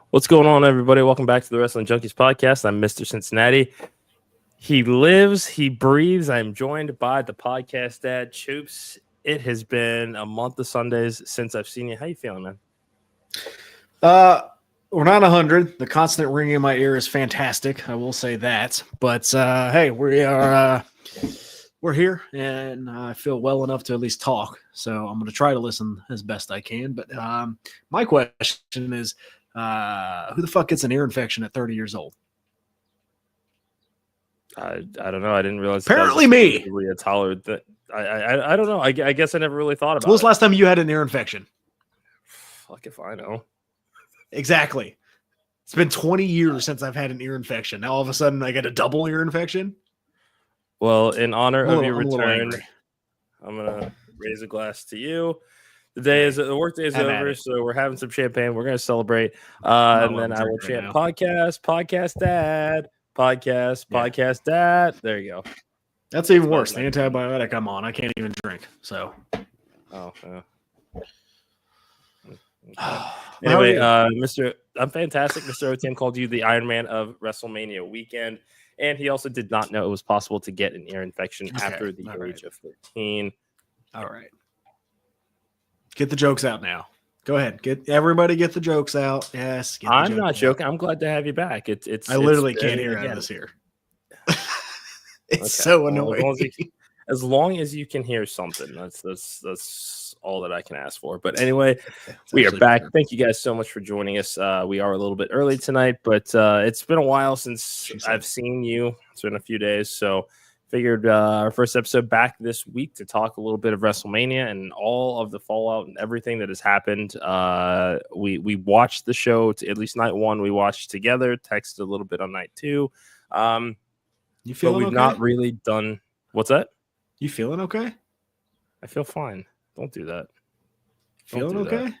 What's going on, everybody? Welcome back to the Wrestling Junkies Podcast. I'm Mr. Cincinnati. He lives, he breathes. I'm joined by the podcast dad, Choops. It has been a month of Sundays since I've seen you. How you feeling, man? We're not 100. The constant ringing in my ear is fantastic. I will say that. But hey, we're here, and I feel well enough to at least talk. So I'm going to try to listen as best I can. But my question is, who the fuck gets an ear infection at 30 years old? I don't know. I didn't realize. Apparently me. A tolerant that I don't know. I guess I never really thought about it. When was the last time you had an ear infection? Fuck if I know. Exactly. It's been 20 years since I've had an ear infection. Now all of a sudden I get a double ear infection. Well, in honor of your return, I'm gonna raise a glass to you. The work day is over, so we're having some champagne. We're gonna celebrate, and then I will chant podcast dad, podcast dad. There you go. That's even worse. The antibiotic I'm on, I can't even drink. So, Anyway, I'm fantastic. Mr. OTM called you the Iron Man of WrestleMania weekend, and he also did not know it was possible to get an ear infection after the age of 13. All right. Get the jokes out now. Go ahead. Get the jokes out. Yes. I'm not joking. I'm glad to have you back. I literally can't hear out of this here. It's so annoying. As long as you can hear something, that's all that I can ask for. But anyway, we are back. Fair. Thank you guys so much for joining us. We are a little bit early tonight, but it's been a while since I've seen you. It's been a few days, so figured our first episode back this week to talk a little bit of WrestleMania and all of the fallout and everything that has happened. We watched the show, at least night one. We watched together, texted a little bit on night two. You feeling we've okay? Not really done. What's that? You feeling okay? I feel fine. Don't do that. Feeling okay? That.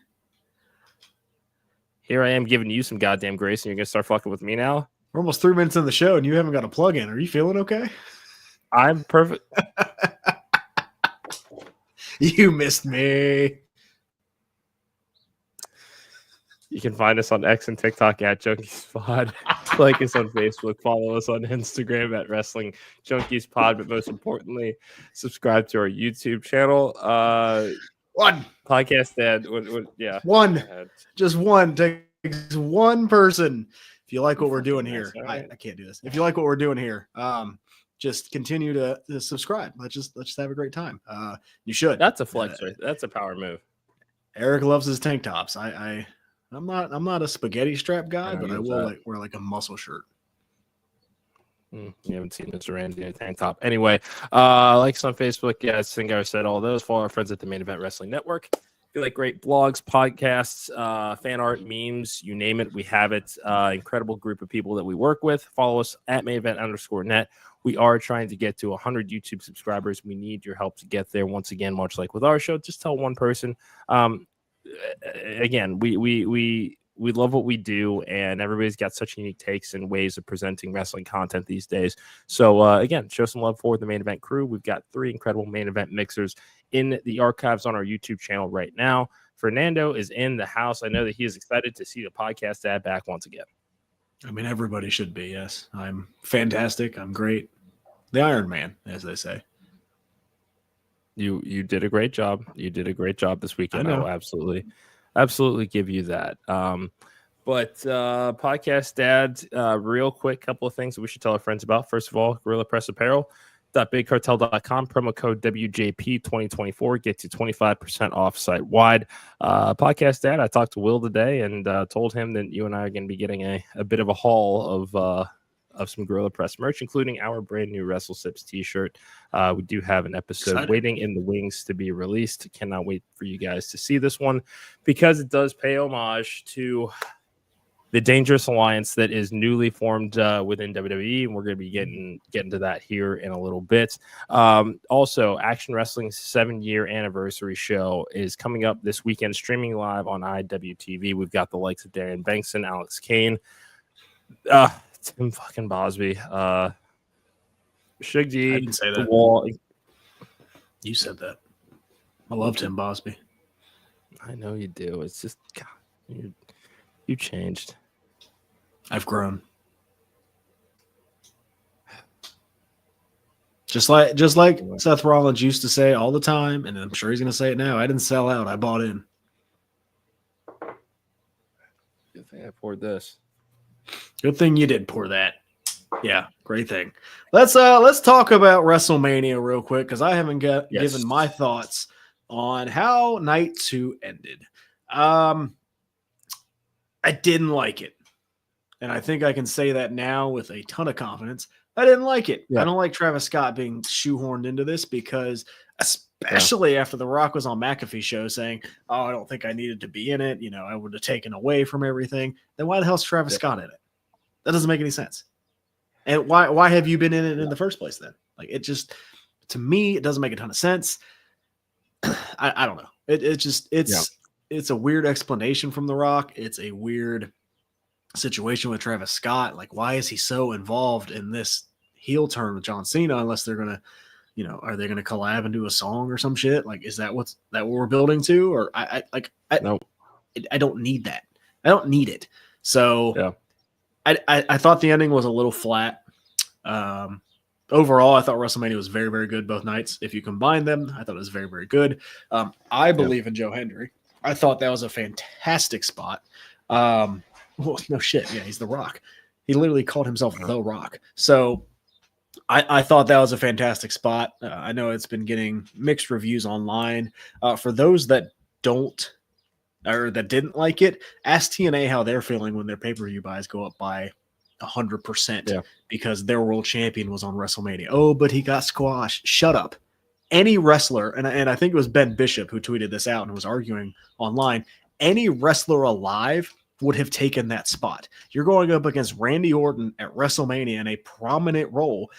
Here I am giving you some goddamn grace, and you're gonna start fucking with me now. We're almost 3 minutes in the show, and you haven't got a plug in. Are you feeling okay? I'm perfect. You missed me. You can find us on X and TikTok at Junkies Pod. Like us on Facebook. Follow us on Instagram at Wrestling Junkies Pod. But most importantly, subscribe to our YouTube channel. One podcast dad. Yeah. One. Just one. Takes one person. If you like what we're doing here, right. I can't do this. If you like what we're doing here, just continue to subscribe. Let's just have a great time. You should. That's a flex, right? That's a power move. Eric loves his tank tops. I'm not a spaghetti strap guy, but I will wear like a muscle shirt. You haven't seen Mr. Randy in a tank top. Anyway, like us on Facebook. Yeah, I think I said all those. Follow our friends at the Main Event Wrestling Network. If you like great blogs, podcasts, fan art, memes, you name it, we have it. Incredible group of people that we work with. Follow us at mainevent_net. We are trying to get to 100 YouTube subscribers. We need your help to get there. Once again, much like with our show, just tell one person. Again, we love what we do, and everybody's got such unique takes and ways of presenting wrestling content these days. So again, show some love for the Main Event crew. We've got 3 incredible Main Event mixers in the archives on our YouTube channel right now. Fernando is in the house. I know that he is excited to see the podcast dad back once again. I mean, everybody should be. Yes, I'm fantastic. I'm great. The Iron Man, as they say. You did a great job. You did a great job this weekend. I will absolutely give you that. But podcast dad, real quick, couple of things that we should tell our friends about. First of all, Gorilla Press Apparel. .bigcartel.com, promo code WJP2024 gets you 25% off site wide. Podcast dad, I talked to Will today and told him that you and I are going to be getting a bit of a haul of some Gorilla Press merch, including our brand new WrestleSips t-shirt. We do have an episode waiting in the wings to be released. Cannot wait for you guys to see this one because it does pay homage to the Dangerous Alliance that is newly formed within WWE, and we're going to be getting to that here in a little bit. Also, Action Wrestling's 7-year anniversary show is coming up this weekend, streaming live on IWTV. We've got the likes of Darren Bankson, Alex Kane, Tim fucking Bosby, Shug G, I didn't say that. Wall. You said that. I love Tim Bosby. I know you do. It's just, God, you changed. I've grown. Just like Seth Rollins used to say all the time, and I'm sure he's going to say it now. I didn't sell out. I bought in. Good thing I poured this. Good thing you did pour that. Yeah, great thing. Let's talk about WrestleMania real quick because I haven't given my thoughts on how night 2 ended. I didn't like it. And I think I can say that now with a ton of confidence. I didn't like it. Yeah. I don't like Travis Scott being shoehorned into this because especially after The Rock was on McAfee's show saying, oh, I don't think I needed to be in it. You know, I would have taken away from everything. Then why the hell's Travis Scott in it? That doesn't make any sense. And why have you been in it in the first place then? Like, it just, to me, it doesn't make a ton of sense. I don't know. It's a weird explanation from The Rock. It's a weird situation with Travis Scott. Like, why is he so involved in this heel turn with John Cena unless they're gonna, you know, are they gonna collab and do a song or some shit? Like, is that what we're building to? Or I don't need that. I don't need it. So I thought the ending was a little flat. Overall, I thought WrestleMania was very, very good both nights. If you combine them, I thought it was very, very good. I believe in Joe Hendry. I thought that was a fantastic spot. Well, no shit. Yeah, he's The Rock. He literally called himself The Rock. So I thought that was a fantastic spot. I know it's been getting mixed reviews online. For those that don't or that didn't like it, ask TNA how they're feeling when their pay-per-view buys go up by 100% because their world champion was on WrestleMania. Oh, but he got squashed. Shut up. Any wrestler, and I think it was Ben Bishop who tweeted this out and was arguing online, any wrestler alive would have taken that spot. You're going up against Randy Orton at WrestleMania in a prominent role,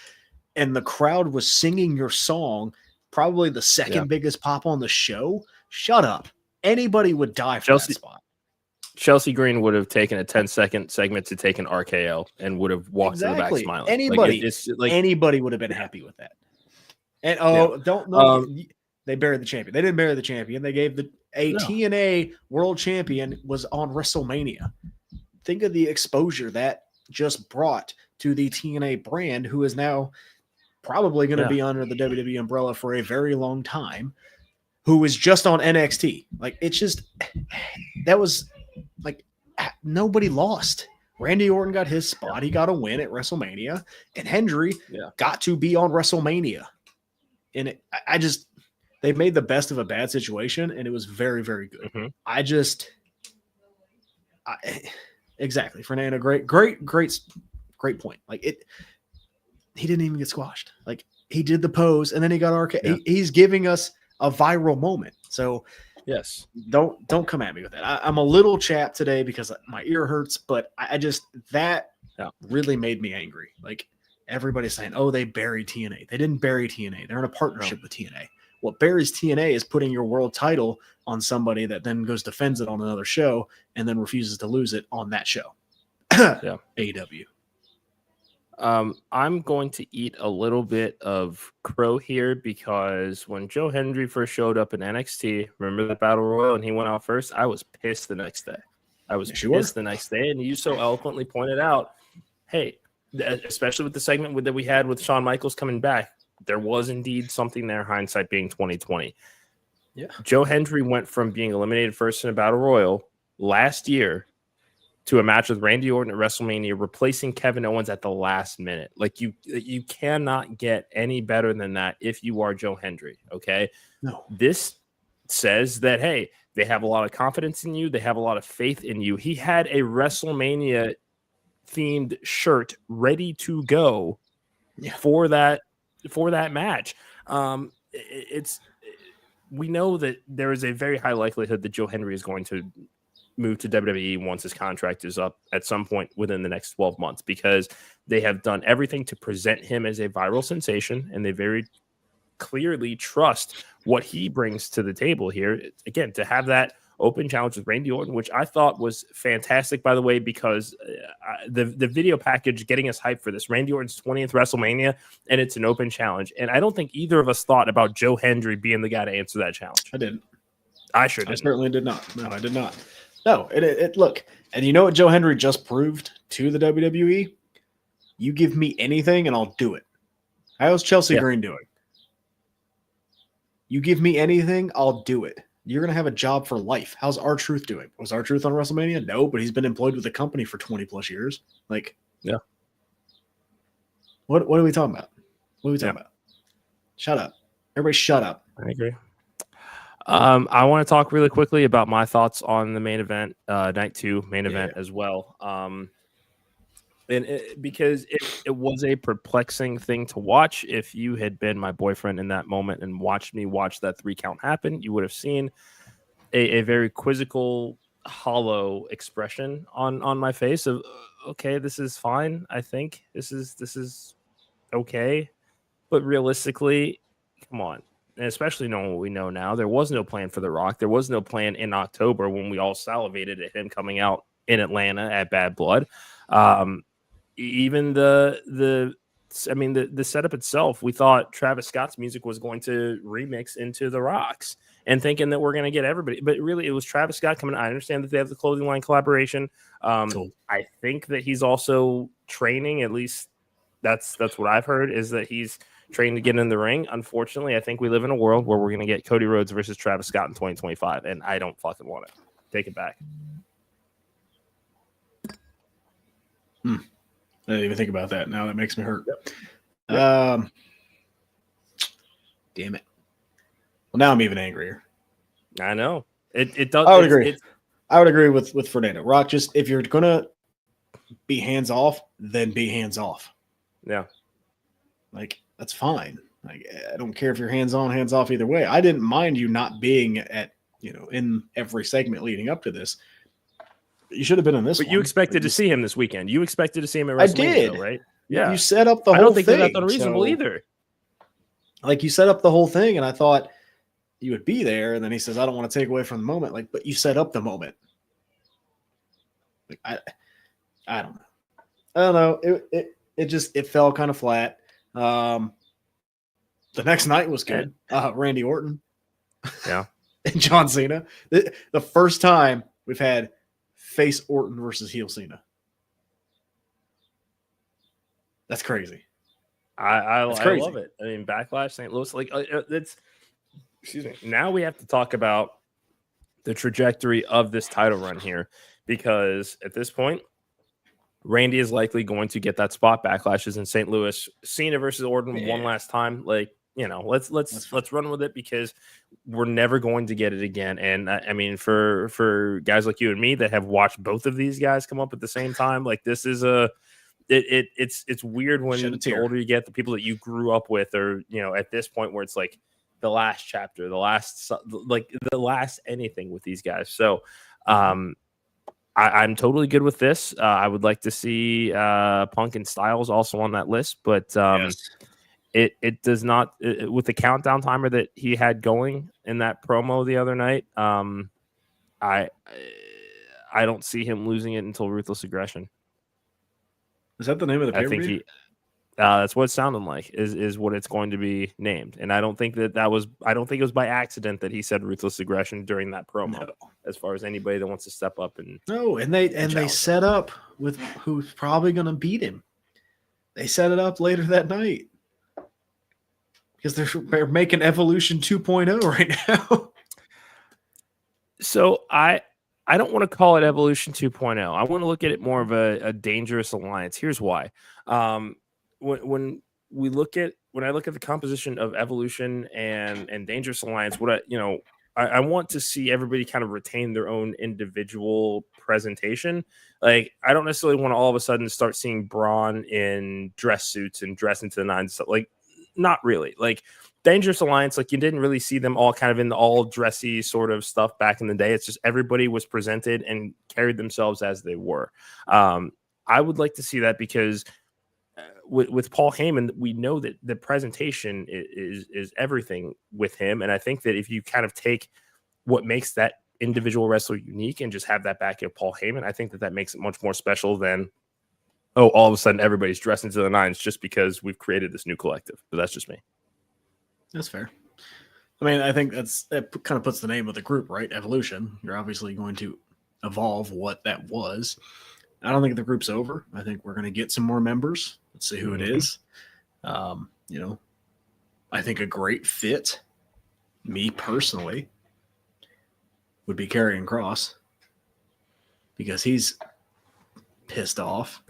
and the crowd was singing your song, probably the second biggest pop on the show. Shut up. Anybody would die for that spot. Chelsea Green would have taken a 10-second segment to take an RKO and would have walked to the back smiling. Anybody would have been happy with that. And they buried the champion. They didn't bury the champion. They gave TNA world champion was on WrestleMania. Think of the exposure that just brought to the TNA brand, who is now probably going to be under the WWE umbrella for a very long time, who was just on NXT. Like, it's just, that was like, nobody lost. Randy Orton got his spot. He got a win at WrestleMania, and Hendry got to be on WrestleMania. And they made the best of a bad situation, and it was very, very good. Mm-hmm. Exactly. Fernando, great point. Like, he didn't even get squashed. Like, he did the pose, and then he got RK. Yeah. He's giving us a viral moment. So yes, don't come at me with that. I'm a little chapped today because my ear hurts, but that really made me angry. Like, everybody's saying, oh, they buried TNA. They didn't bury TNA. They're in a partnership with TNA. What buries TNA is putting your world title on somebody that then goes defends it on another show and then refuses to lose it on that show. AEW. I'm going to eat a little bit of crow here because when Joe Hendry first showed up in NXT, remember the Battle Royal, and he went out first? I was pissed the next day. The next day, and you so eloquently pointed out, hey, especially with the segment that we had with Shawn Michaels coming back, there was indeed something there, hindsight being 2020. Yeah. Joe Hendry went from being eliminated first in a Battle Royal last year to a match with Randy Orton at WrestleMania, replacing Kevin Owens at the last minute. Like, you cannot get any better than that if you are Joe Hendry, okay? No. This says that, hey, they have a lot of confidence in you. They have a lot of faith in you. He had a WrestleMania themed shirt ready to go for that match. We know that there is a very high likelihood that Joe Hendry is going to move to WWE once his contract is up at some point within the next 12 months, because they have done everything to present him as a viral sensation, and they very clearly trust what he brings to the table here. Again, to have that open challenge with Randy Orton, which I thought was fantastic, by the way, because the video package getting us hyped for this, Randy Orton's 20th WrestleMania, and it's an open challenge. And I don't think either of us thought about Joe Hendry being the guy to answer that challenge. I didn't. I certainly did not. No, I did not. No, it look, and you know what Joe Hendry just proved to the WWE? You give me anything and I'll do it. How's Chelsea Green doing? You give me anything, I'll do it. You're going to have a job for life. How's R-Truth doing? Was R-Truth on WrestleMania? No, but he's been employed with the company for 20 plus years. Like, yeah. What are we talking about? What are we talking about? Shut up. Everybody shut up. I agree. I want to talk really quickly about my thoughts on the main event, night 2 main event as well. Because it was a perplexing thing to watch. If you had been my boyfriend in that moment and watched me watch that 3 count happen, you would have seen a very quizzical, hollow expression on my face of, okay, this is fine. I think this is okay. But realistically, come on. And especially knowing what we know now, there was no plan for The Rock. There was no plan in October when we all salivated at him coming out in Atlanta at Bad Blood. Even the setup itself, we thought Travis Scott's music was going to remix into The Rock's, and thinking that we're going to get everybody. But really, it was Travis Scott coming. I understand that they have the clothing line collaboration. Cool. I think that he's also training. At least that's what I've heard, is that he's training to get in the ring. Unfortunately, I think we live in a world where we're going to get Cody Rhodes versus Travis Scott in 2025, and I don't fucking want it. Take it back. I didn't even think about that. Now that makes me hurt. Yep. Damn it. Well, now I'm even angrier. I know. It does. I would agree. I would agree with Fernando. Rock, just if you're gonna be hands off, then be hands off. Yeah. Like, that's fine. Like, I don't care if you're hands on, hands off, either way. I didn't mind you not being at, in every segment leading up to this. You should have been in this. But you expected to see him this weekend. You expected to see him at WrestleMania, I did, though, right? Yeah. You set up the whole thing. I don't think that's unreasonable either. Like, you set up the whole thing, and I thought you would be there, and then he says, I don't want to take away from the moment. Like, but you set up the moment. Like, I don't know. It fell kind of flat. The next night was good. Randy Orton. Yeah. And John Cena. The first time we've had face Orton versus heel Cena. That's crazy. I love it. I mean, Backlash, St. Louis, like it's. Excuse me. Now we have to talk about the trajectory of this title run here, because at this point, Randy is likely going to get that spot. Backlash is in St. Louis. Cena versus Orton one last time. Like, let's run with it, because we're never going to get it again. And I mean, for guys like you and me that have watched both of these guys come up at the same time, like, this is it's weird when the older you get, the people that you grew up with are, at this point where it's like the last chapter, the last anything with these guys. So I'm totally good with this. I would like to see Punk and Styles also on that list, but yes. It does not, with the countdown timer that he had going in that promo the other night. I don't see him losing it until Ruthless Aggression. Is that the name of the pay-per-view? I think that's what it sounded like is what it's going to be named. And I don't think that was, I don't think it was by accident that he said Ruthless Aggression during that promo. No. As far as anybody that wants to step up and they set up with who's probably going to beat him. They set it up later that night because they're making Evolution 2.0 right now. So I don't want to call it Evolution 2.0. I want to look at it more of a dangerous alliance. Here's why. When I look at the composition of Evolution and Dangerous Alliance, I want to see everybody kind of retain their own individual presentation. Like, I don't necessarily want to all of a sudden start seeing Braun in dress suits and dress into the nines. Like, not really. Like, Dangerous Alliance, like, you didn't really see them all kind of in the all dressy sort of stuff back in the day. It's just everybody was presented and carried themselves as they were. I would like to see that because with Paul Heyman, we know that the presentation is everything with him. And I think that if you kind of take what makes that individual wrestler unique and just have that back of Paul Heyman, I think that makes it much more special than, oh, all of a sudden everybody's dressed into the nines just because we've created this new collective. But that's just me. That's fair. I mean, I think that kind of puts the name of the group, right? Evolution. You're obviously going to evolve what that was. I don't think the group's over. I think we're going to get some more members. Let's see who it is. I think a great fit, me personally, would be Karrion Kross because he's pissed off.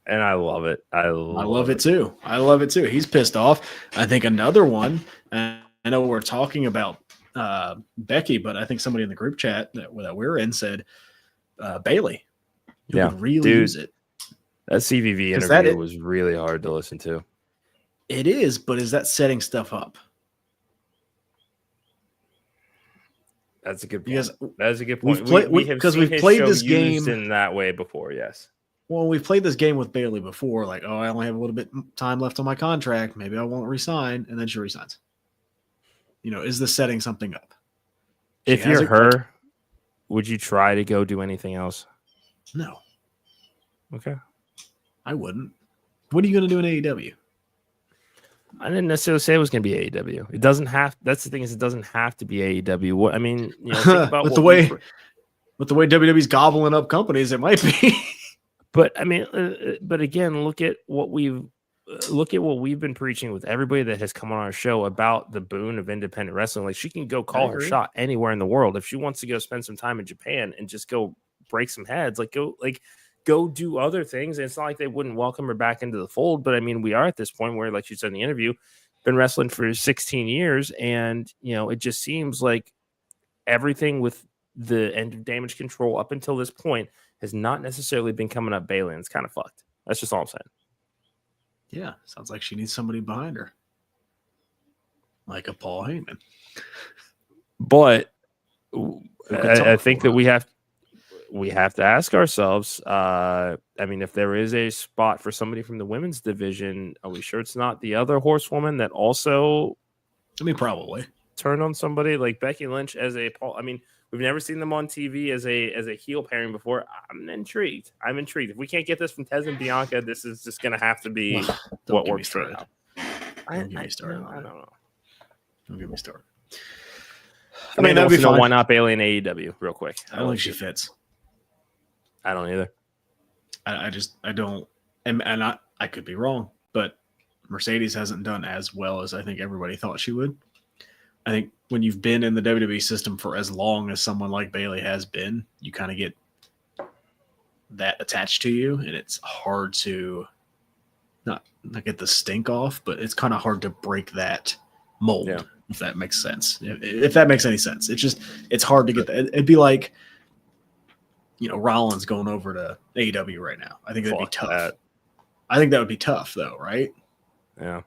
And I love it. I love it too. I love it too. He's pissed off. I think another one, I know we're talking about Becky, but I think somebody in the group chat that we're in said Bayley. You could really use it. That CVV interview was really hard to listen to. It is, but is that setting stuff up? That's a good point. That's a good point. We've played this game in that way before, yes. Well, we've played this game with Bayley before, like, oh, I only have a little bit time left on my contract. Maybe I won't resign, and then she resigns. Is this setting something up? If you're her, would you try to go do anything else? No. Okay. I wouldn't. What are you going to do in AEW? I didn't necessarily say it was going to be AEW. It doesn't have. That's the thing, is it doesn't have to be AEW. What I mean, think about with the way WWE's gobbling up companies, it might be. But I mean, but again, look at what we've been preaching with everybody that has come on our show about the boon of independent wrestling. Like, she can go call her shot anywhere in the world. If she wants to go spend some time in Japan and just go break some heads, go do other things. And it's not like they wouldn't welcome her back into the fold. But I mean, we are at this point where, like you said in the interview, been wrestling for 16 years. And, it just seems like everything with the end of Damage Control up until this point has not necessarily been coming up Bayley, and it's kind of fucked. That's just all I'm saying. Yeah, sounds like she needs somebody behind her. Like a Paul Heyman. But I think that we have to ask ourselves, I mean, if there is a spot for somebody from the women's division, are we sure it's not the other horsewoman that also probably turned on somebody like Becky Lynch as a Paul? I mean, we've never seen them on TV as a heel pairing before. I'm intrigued. If we can't get this from Tez and Bianca, this is just going to have to be what works for now. Don't get me started. I don't know. Don't get me started. I mean, that'd be fun. Why not Bayley in AEW? Real quick. I don't think she fits. I don't either. I don't. And I could be wrong, but Mercedes hasn't done as well as I think everybody thought she would. I think when you've been in the WWE system for as long as someone like Bayley has been, you kind of get that attached to you, and it's hard to not get the stink off, but it's kind of hard to break that mold, if that makes sense. If that makes any sense. It's hard to get that. It'd be like, Rollins going over to AEW right now. I think that'd be tough. I think that would be tough, though, right? Yeah.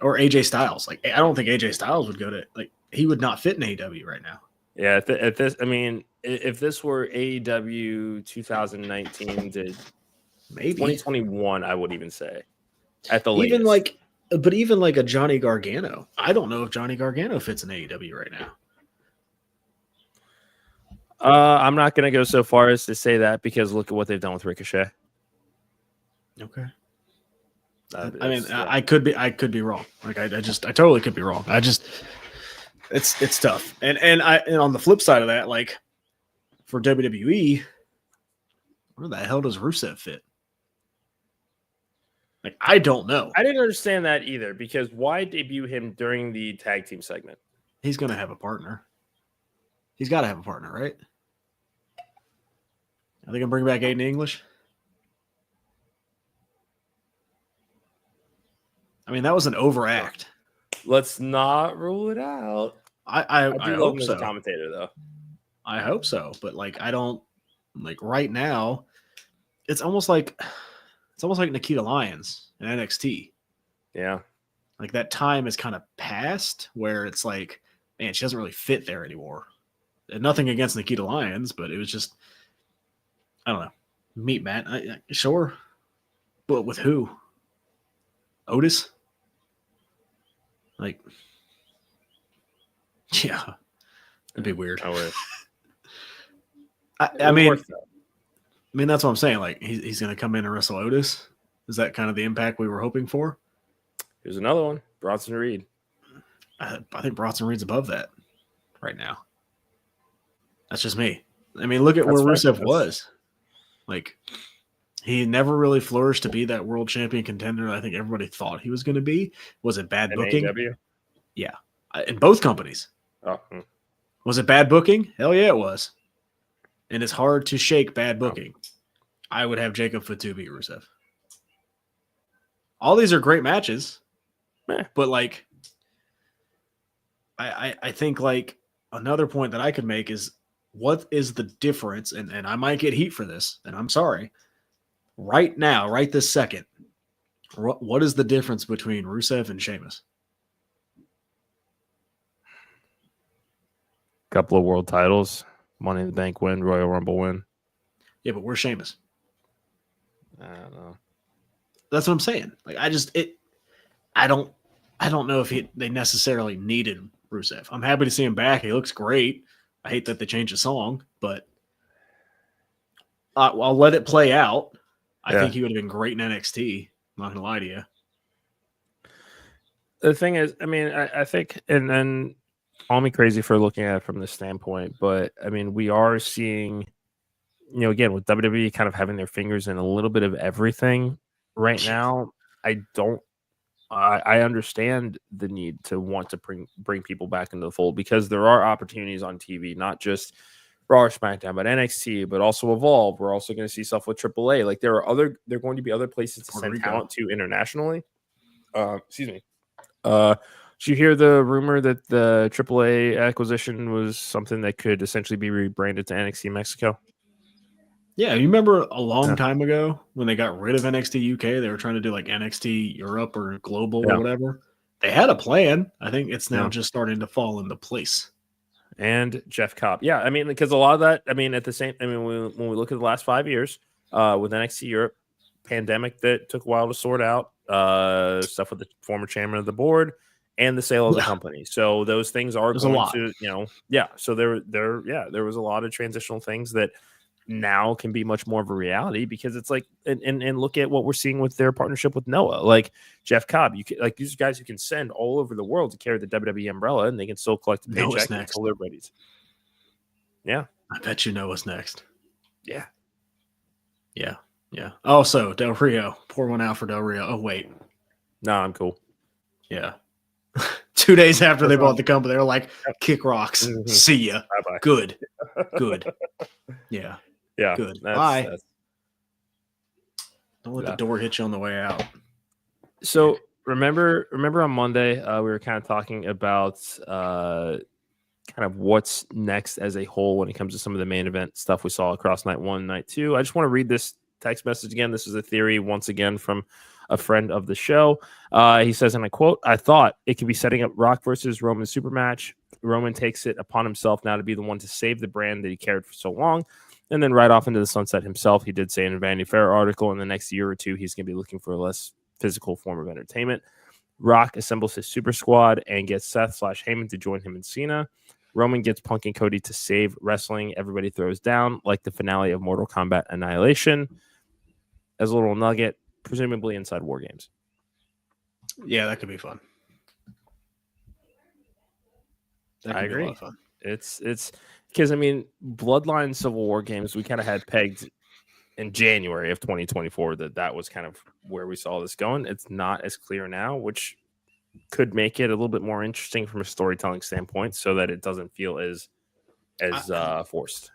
Or AJ Styles. Like, I don't think AJ Styles would go to, he would not fit in AEW right now. Yeah, if this were AEW 2019 to maybe 2021, I would even say at the latest. Even like a Johnny Gargano. I don't know if Johnny Gargano fits in AEW right now. I'm not going to go so far as to say that, because look at what they've done with Ricochet. Okay. I could be wrong. Like, I totally could be wrong. It's tough. And on the flip side of that, like, for WWE, where the hell does Rusev fit? Like, I don't know. I didn't understand that either, because why debut him during the tag team segment? He's going to have a partner. He's got to have a partner, right? Are they going to bring back Aiden English? I mean, that was an overact. Let's not rule it out. I do love hope him as so. a commentator, though. I hope so, but like I don't like right now. It's almost like Nikita Lyons in NXT. Yeah. Like that time is kind of past where it's like, man, she doesn't really fit there anymore. And nothing against Nikita Lyons, but it was just, I don't know. Meet Matt, sure, but with who? Otis? Like, yeah, it'd be weird. I would. I mean, that's what I'm saying. Like, he's going to come in and wrestle Otis. Is that kind of the impact we were hoping for? Here's another one, Bronson Reed. I think Bronson Reed's above that right now. That's just me. I mean, look at where Rusev was. Like, he never really flourished to be that world champion contender I think everybody thought he was going to be. Was it bad booking? AEW? Yeah. In both companies. Oh. Was it bad booking? Hell yeah, it was. And it's hard to shake bad booking. I would have Jacob Fatu beat Rusev. All these are great matches. But, like, I think, like, another point that I could make is what is the difference, and I might get heat for this, and I'm sorry, right now, right this second, what is the difference between Rusev and Sheamus? Couple of world titles, Money in the Bank win, Royal Rumble win. Yeah, but where's Sheamus? I don't know. That's what I'm saying. Like, I don't know if they necessarily needed Rusev. I'm happy to see him back. He looks great. I hate that they changed the song, but I'll let it play out. I think he would have been great in NXT. I'm not going to lie to you. The thing is, I mean, I think, and then call me crazy for looking at it from this standpoint, but I mean, we are seeing, again, with WWE kind of having their fingers in a little bit of everything right now. I understand the need to want to bring people back into the fold because there are opportunities on TV, not just Raw or SmackDown, but NXT, but also Evolve. We're also going to see stuff with AAA. Like there are going to be other places to send talent to internationally. Excuse me. Did you hear the rumor that the AAA acquisition was something that could essentially be rebranded to NXT Mexico? Yeah, you remember a long time ago when they got rid of NXT UK, they were trying to do like NXT Europe or Global or whatever. They had a plan. I think it's now just starting to fall into place. And Jeff Cobb. Yeah, I mean, because a lot of that, I mean, when we look at the last 5 years with NXT Europe, pandemic that took a while to sort out, stuff with the former chairman of the board, and the sale of the company. So those things are going to, So there was a lot of transitional things that now can be much more of a reality because it's like, and look at what we're seeing with their partnership with Noah, like Jeff Cobb. You can, like these guys who can send all over the world to carry the WWE umbrella, and they can still collect a paycheck until they're ready. Yeah, I bet you Noah's next. Yeah. Also, Del Rio, pour one out for Del Rio. Oh wait, no, I'm cool. Yeah. 2 days after they bought the company, they were like, "Kick rocks, see ya, bye-bye. Good. Yeah. Good. Bye. Don't let the door hit you on the way out. So remember on Monday, we were kind of talking about kind of what's next as a whole when it comes to some of the main event stuff we saw across night 1, night 2. I just want to read this text message again. This is a theory once again from a friend of the show. He says, and I quote, "I thought it could be setting up Rock versus Roman super match. Roman takes it upon himself now to be the one to save the brand that he carried for so long, and then right off into the sunset himself." He did say in a Vanity Fair article, in the next year or two, he's going to be looking for a less physical form of entertainment. Rock assembles his super squad and gets Seth/Heyman to join him in Cena. Roman gets Punk and Cody to save wrestling. Everybody throws down like the finale of Mortal Kombat Annihilation. As a little nugget, presumably inside War Games. Yeah, that could be fun. I agree. A lot of fun. It's because I mean, Bloodline Civil War Games we kind of had pegged in January of 2024 that was kind of where we saw this going. It's not as clear now, which could make it a little bit more interesting from a storytelling standpoint, so that it doesn't feel as forced.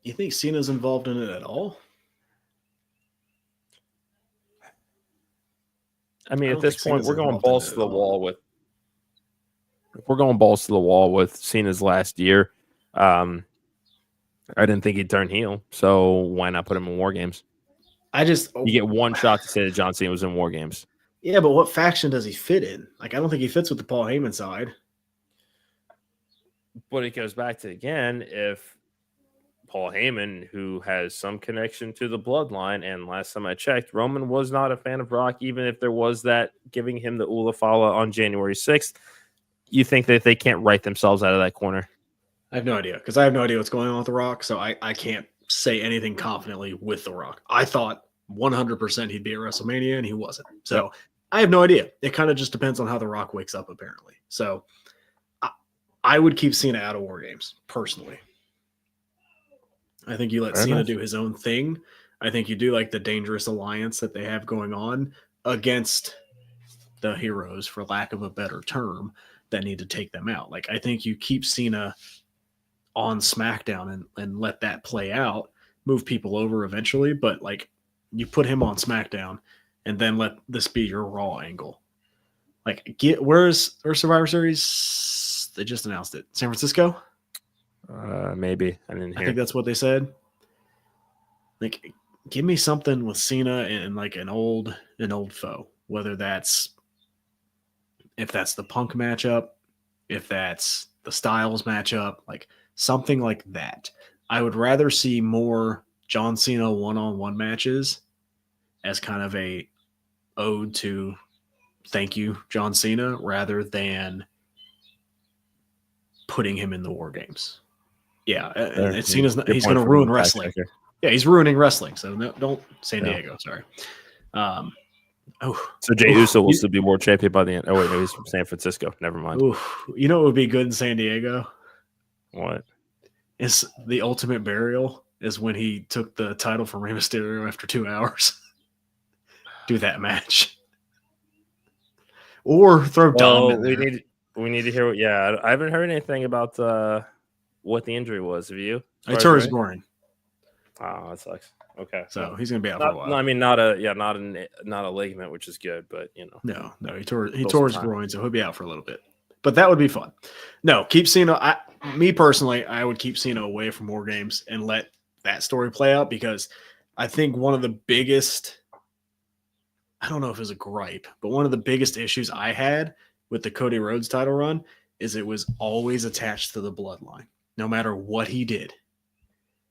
You think Cena's involved in it at all? I mean, at this point, we're going balls to the wall with. if we're going balls to the wall with Cena's last year, I didn't think he'd turn heel. So why not put him in War Games? You get one shot to say that John Cena was in War Games. Yeah, but what faction does he fit in? Like, I don't think he fits with the Paul Heyman side. But it goes back to, again, if Paul Heyman, who has some connection to the bloodline, and last time I checked, Roman was not a fan of Rock, even if there was that giving him the Ula Fala on January 6th. You think that they can't write themselves out of that corner? I have no idea, because I have no idea what's going on with The Rock, so I can't say anything confidently with The Rock. I thought 100% he'd be at WrestleMania, and he wasn't. So I have no idea. It kind of just depends on how The Rock wakes up, apparently. So I would keep Cena out of War Games, personally. I think you let Cena do his own thing. I think you do like the dangerous alliance that they have going on against the heroes, for lack of a better term, that need to take them out. Like, I think you keep Cena on SmackDown and let that play out, move people over eventually, but like you put him on SmackDown and then let this be your Raw angle. Like, where's Survivor Series? They just announced it. San Francisco? Maybe. I didn't hear. I think that's what they said. Like, give me something with Cena and like an old foe, whether if that's the Punk matchup, if that's the Styles matchup, like something like that. I would rather see more John Cena one-on-one matches as kind of a ode to thank you, John Cena, rather than putting him in the War Games. Yeah, Cena's he's going to ruin wrestling. Yeah, he's ruining wrestling. So don't San Diego. Sorry. So Jey Uso will still be world champion by the end. Oh wait, no, he's from San Francisco. Never mind. You know what would be good in San Diego? What? Is the Ultimate Burial is when he took the title from Rey Mysterio after 2 hours. Do that match. Or throw Dom in there. We need to hear what. Yeah, I haven't heard anything about what the injury was. Have you? He tore his groin. Oh, that sucks. Okay, so he's gonna be out for a while. No, I mean not a ligament, which is good, but you know. No, he tore his groin, so he'll be out for a little bit. But that would be fun. No, keep Cena. Me personally, I would keep Cena away from War Games and let that story play out, because I think one of the biggest, I don't know if it was a gripe, but one of the biggest issues I had with the Cody Rhodes title run is it was always attached to the bloodline. No matter what he did,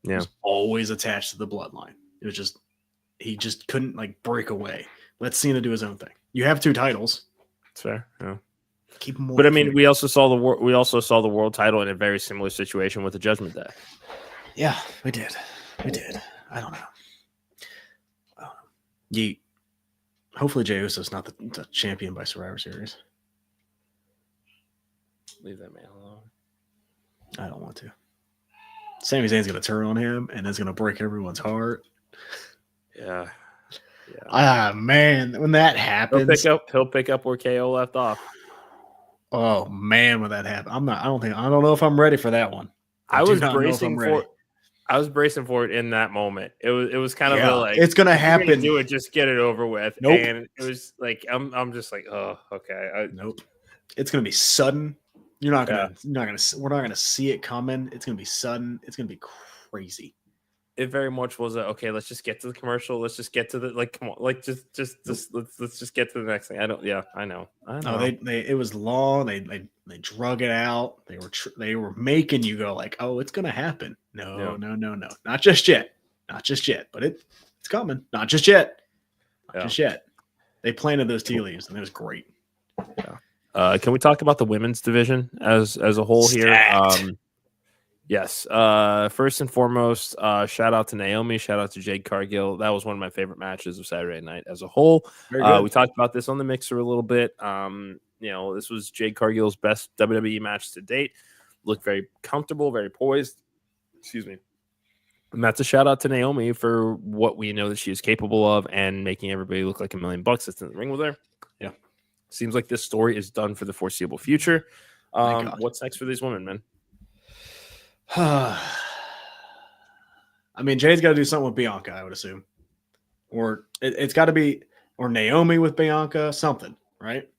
it was always attached to the bloodline. It was just, he just couldn't like break away. Let Cena do his own thing. You have 2 titles. It's fair. Yeah. Keep him. But I mean, we also saw the world title in a very similar situation with the Judgment Day. Yeah, we did. I don't know. Hopefully Jey Uso's not the champion by Survivor Series. Leave that man alone. I don't want to. Sami Zayn's going to turn on him, and it's going to break everyone's heart. Yeah. Ah, man, when that happens, he'll pick up where KO left off. Oh man, when that happens, I don't know if I'm ready for that one. I was bracing for it in that moment. It was kind of like, it's going to happen. Do it, just get it over with. Nope. And it was like I'm just like, oh, okay. Nope. It's going to be sudden. We're not gonna see it coming. It's gonna be sudden. It's gonna be crazy. It very much was okay. Let's just get to the commercial. Let's just get to the come on. Let's just get to the next thing. I know. No, it was long. They drug it out. They were making you go like, oh, it's gonna happen. No, not just yet. But it's coming. Not just yet. Just yet. They planted those tea leaves, and it was great. Yeah. Can we talk about the women's division as a whole here? Yes. First and foremost, shout out to Naomi. Shout out to Jade Cargill. That was one of my favorite matches of Saturday night as a whole. We talked about this on the Mixer a little bit. This was Jade Cargill's best WWE match to date. Looked very comfortable, very poised. Excuse me. And that's a shout out to Naomi for what we know that she is capable of and making everybody look like $1 million that's in the ring with her. Yeah. Seems like this story is done for the foreseeable future. What's next for these women, man? I mean, Jade's got to do something with Bianca, I would assume. Or it's got to be, or Naomi with Bianca, something, right?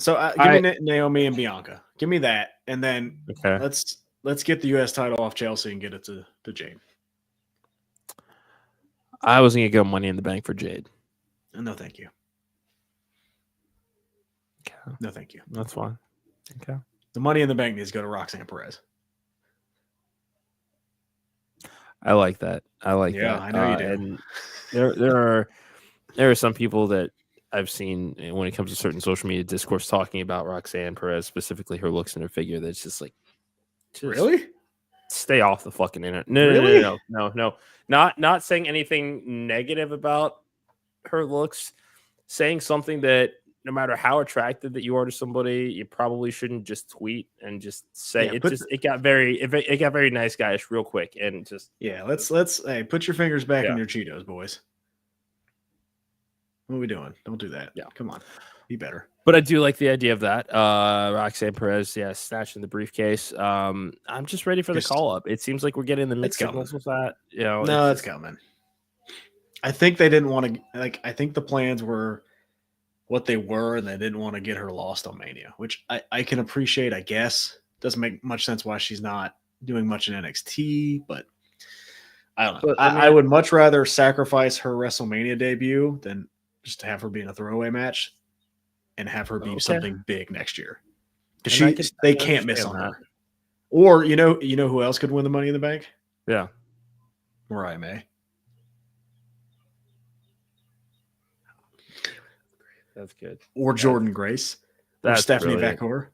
So give me Naomi and Bianca. Give me that, and then let's get the U.S. title off Chelsea and get it to Jade. I was going to go Money in the Bank for Jade. No, thank you. Okay. No, thank you. That's fine. Okay. The Money in the Bank needs to go to Roxanne Perez. I like that. Yeah, I know you do. And there are some people that I've seen when it comes to certain social media discourse talking about Roxanne Perez, specifically her looks and her figure. That's just like, really? Stay off the fucking internet. No. Not saying anything negative about her looks. Saying something that no matter how attracted that you are to somebody, you probably shouldn't just tweet and just say it got very nice guyish real quick and just let's put your fingers back in your Cheetos, boys. What are we doing? Don't do that. Yeah, come on, be better. But I do like the idea of that. Roxanne Perez, snatching the briefcase. I'm just ready for the call up. It seems like we're getting the mixed signals with that. No, it's coming. I think they didn't want to I think the plans were what they were, and they didn't want to get her lost on Mania, which I can appreciate, I guess. Doesn't make much sense why she's not doing much in NXT, but I don't know. I would much rather sacrifice her WrestleMania debut than just to have her be in a throwaway match and have her be something big next year. Because they can't miss on her. Or you know who else could win the Money in the Bank? Yeah. Mariah May. That's good. Or Jordan Grace. Or That's Stephanie brilliant. Vancouver.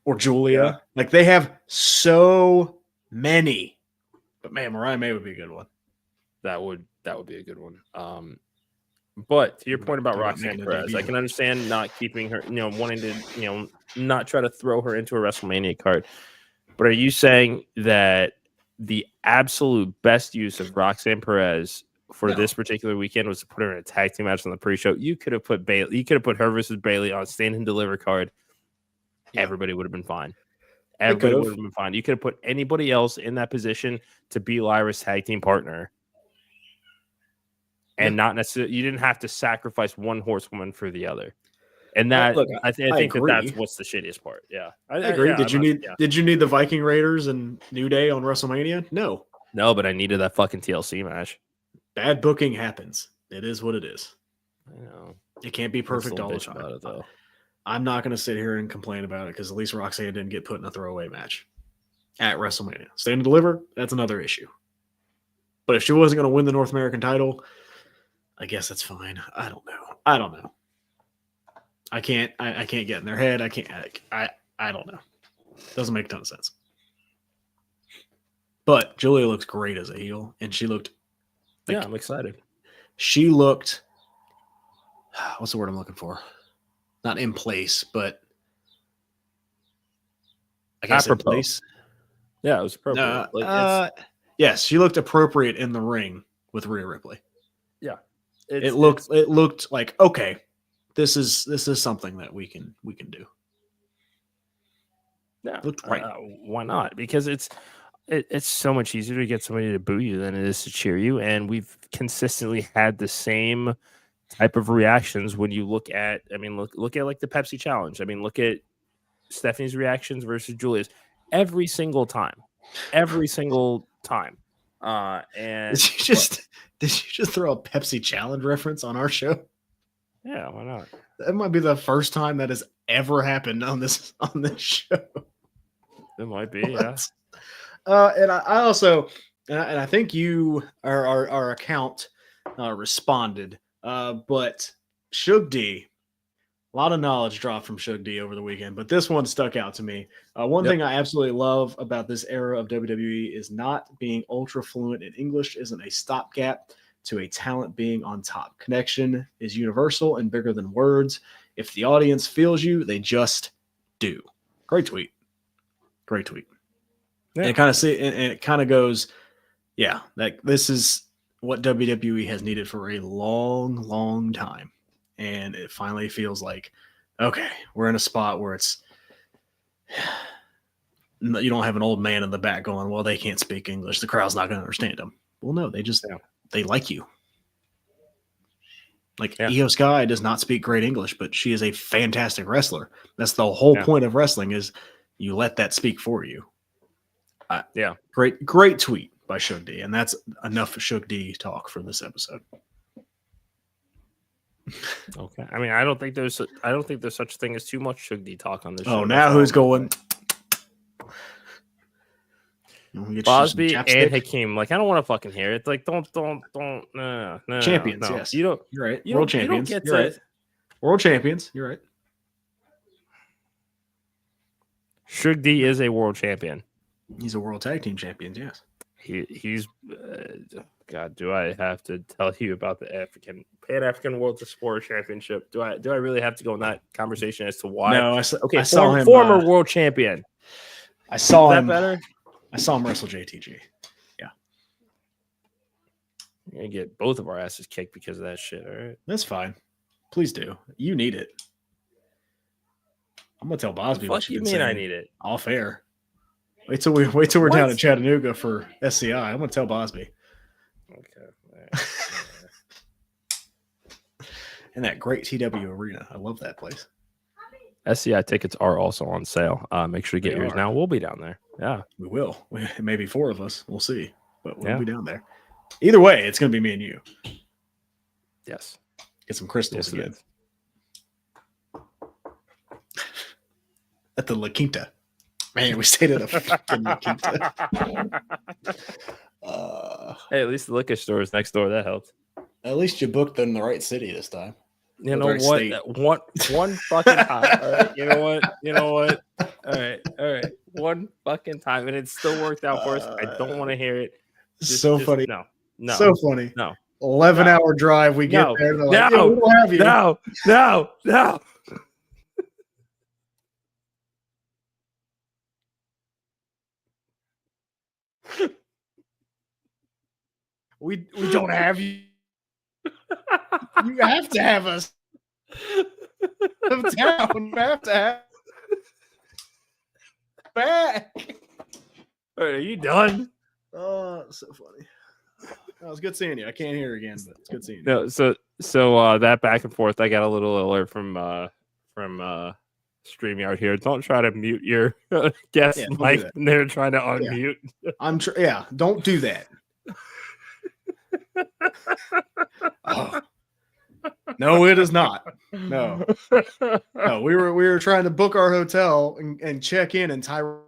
Or Julia. Yeah. Like, they have so many. But man, Mariah May would be a good one. That would be a good one. But to your point about Roxanne Perez, I can understand not keeping her, wanting to, not try to throw her into a WrestleMania card. But are you saying that the absolute best use of Roxanne Perez for this particular weekend was to put her in a tag team match on the pre-show? You could have put Bayley. You could have put her versus Bayley on Stand and Deliver card. Yeah. Everybody would have been fine. Everybody would have been fine. You could have put anybody else in that position to be Lyra's tag team partner. And not necessarily, you didn't have to sacrifice one horsewoman for the other. And that, I think that's what's the shittiest part. Yeah. I agree. Did you need the Viking Raiders and New Day on WrestleMania? No, but I needed that fucking TLC match. Bad booking happens. It is what it is. I know. It can't be perfect all the time. About it, though. I'm not going to sit here and complain about it because at least Roxanne didn't get put in a throwaway match at WrestleMania. Stand and Deliver, that's another issue. But if she wasn't going to win the North American title, I guess that's fine. I don't know. I can't get in their head. I don't know. Doesn't make a ton of sense. But Julia looks great as a heel, and she looked. I'm excited. She looked. What's the word I'm looking for? Not in place, but I guess in place. Yeah, it was appropriate. Yes, she looked appropriate in the ring with Rhea Ripley. Yeah, it looked like, okay, this is something that we can do. Yeah, looked right. Why not? Because it's so much easier to get somebody to boo you than it is to cheer you, and we've consistently had the same type of reactions when you look at. I mean, look at like the Pepsi challenge. I mean, look at Stephanie's reactions versus Julia's every single time. And did you just throw a Pepsi challenge reference on our show? Yeah, why not? That might be the first time that has ever happened on this show. It might be, yeah. And I also, and I think you, our account responded, but Shug D, a lot of knowledge dropped from Shug D over the weekend, but this one stuck out to me. One thing I absolutely love about this era of WWE is not being ultra fluent in English isn't a stopgap to a talent being on top. Connection is universal and bigger than words. If the audience feels you, they just do. Great tweet. Yeah. And it kind of goes, yeah, like this is what WWE has needed for a long, long time. And it finally feels like, okay, we're in a spot where it's, you don't have an old man in the back going, well, they can't speak English. The crowd's not going to understand them. Well, no, they like you. Like Io Sky does not speak great English, but she is a fantastic wrestler. That's the whole point of wrestling is you let that speak for you. Great tweet by Shug D, and that's enough Shug D talk for this episode. Okay, I mean, I don't think there's such a thing as too much Shug D talk on this show. Oh, now who's going? Bosby and Hakeem. Like, I don't want to fucking hear it. Like, don't. No. Champions, no. yes. You don't. You're right. World champions. You're right. World champions. You're right. Shug D is a world champion. He's a world tag team champion. Yes. He's. God, do I have to tell you about the Pan-African World Sport Championship? Do I really have to go in that conversation as to why? No. I saw him. Former world champion. I saw him. Is that better? I saw him wrestle JTG. Yeah. You're going to get both of our asses kicked because of that shit, all right? That's fine. Please do. You need it. I'm going to tell Bosby what you mean I need it? All fair. Wait till we're down in Chattanooga for SCI. I'm going to tell Bosby. Okay. And that great TW Arena. I love that place. SCI tickets are also on sale. Make sure you get yours now. We'll be down there. Yeah, we will. Maybe 4 of us. We'll see. But we'll be down there. Either way, it's going to be me and you. Yes. Get some crystals again. At the La Quinta. Man, we stayed at a fucking La Quinta. Hey, at least the liquor store is next door. That helps. At least you booked in the right city this time. You know what? One fucking time. All right. You know what? All right. One fucking time, and it still worked out for us. I don't want to hear it. Funny. No. So funny. No. 11-hour drive. We get there. And like, we don't have you. No. We don't have you. You have to have us. Of town. You have to have back. All right, are you done? Oh, so funny. It was good seeing you. I can't hear again, but it's good seeing you. No, so that back and forth, I got a little alert from StreamYard here. Don't try to mute your guest mic when they're trying to unmute. Don't do that. Oh. No, it is not. No, we were trying to book our hotel and check in Tyrone,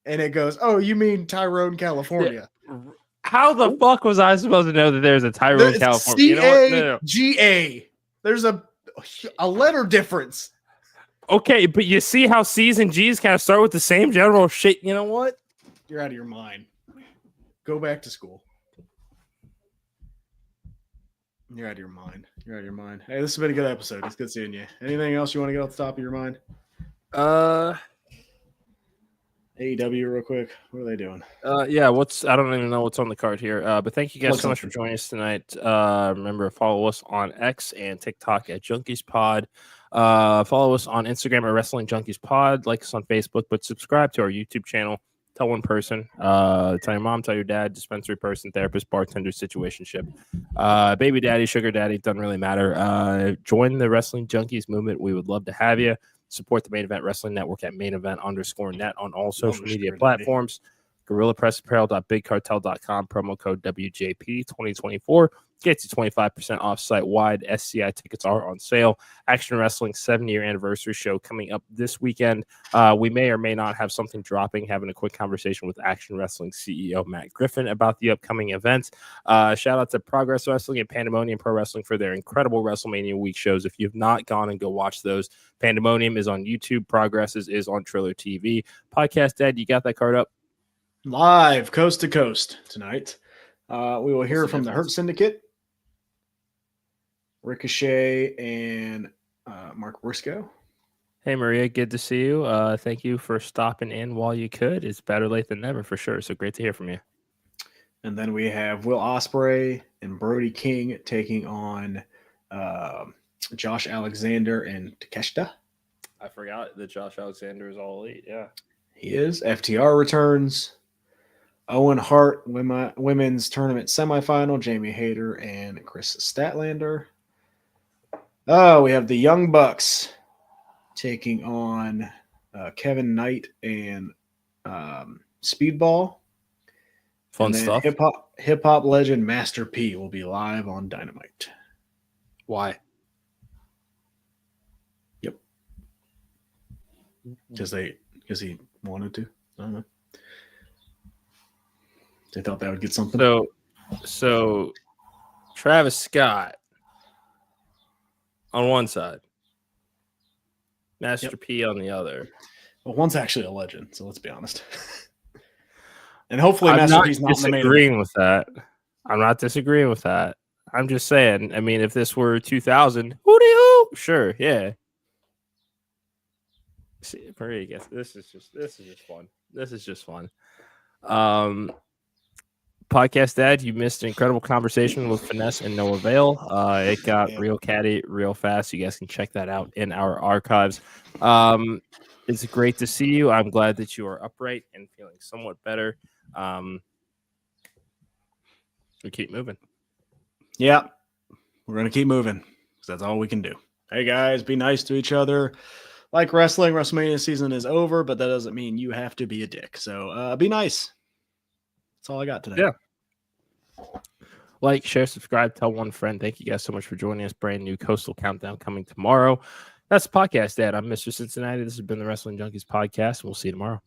and it goes, "Oh, you mean Tyrone, California?" Yeah. How the fuck was I supposed to know that there's a Tyrone, California? CAGA. There's a letter difference. Okay, but you see how C's and G's kind of start with the same general shit. You know what? You're out of your mind. Go back to school. You're out of your mind. Hey, this has been a good episode. It's good seeing you. Anything else you want to get off the top of your mind? AEW real quick. What are they doing? I don't even know what's on the card here. But thank you guys so much for joining us tonight. Remember, follow us on X and TikTok at Junkies Pod. Follow us on Instagram at Wrestling Junkies Pod. Like us on Facebook, but subscribe to our YouTube channel. Tell one person, tell your mom, tell your dad, dispensary person, therapist, bartender, situationship, baby daddy, sugar daddy, doesn't really matter. Join the Wrestling Junkies movement. We would love to have you. Support the Main Event Wrestling Network at mainevent_net on all social media platforms. GorillaPressApparel.BigCartel.com, promo code WJP2024. Gets you 25% off site-wide. SCI tickets are on sale. Action Wrestling 7-year anniversary show coming up this weekend. We may or may not have something dropping, having a quick conversation with Action Wrestling CEO Matt Griffin about the upcoming event. Shout out to Progress Wrestling and Pandemonium Pro Wrestling for their incredible WrestleMania week shows. If you've not gone and go watch those, Pandemonium is on YouTube. Progress is on Triller TV. Podcast Dad, you got that card up? Live coast to coast tonight. We will hear from the Hurt Syndicate, Ricochet, and Mark Briscoe. Hey, Maria, good to see you. Thank you for stopping in while you could. It's better late than never for sure. So great to hear from you. And then we have Will Ospreay and Brody King taking on Josh Alexander and Takeshita. I forgot that Josh Alexander is all elite. Yeah, he is. FTR returns. Owen Hart women's tournament semifinal, Jamie Hayter and Chris Statlander. Oh, we have the Young Bucks taking on Kevin Knight and Speedball. Fun stuff. Hip hop legend Master P will be live on Dynamite. Why? Yep. Because he wanted to. I don't know. They thought that would get something. So Travis Scott on one side, Master P on the other. Well, one's actually a legend, so let's be honest. And hopefully Master P's not in the main disagreeing with that. I'm not disagreeing with that. I'm just saying, I mean, if this were 2000, hoo-dee-hoo, sure, yeah. See, Maria gets this is just fun. This is just fun. Podcast Dad, you missed an incredible conversation with Finesse and Noah Vale. It got real catty real fast. You guys can check that out in our archives. It's great to see you. I'm glad that you are upright and feeling somewhat better. We keep moving. Yeah, we're going to keep moving because that's all we can do. Hey, guys, be nice to each other. Like wrestling, WrestleMania season is over, but that doesn't mean you have to be a dick. So be nice. That's all I got today. Yeah. Like, share, subscribe, tell one friend. Thank you guys so much for joining us. Brand new Coastal Countdown coming tomorrow. That's the podcast, Dad. I'm Mr. Cincinnati. This has been the Wrestling Junkies Podcast. We'll see you tomorrow.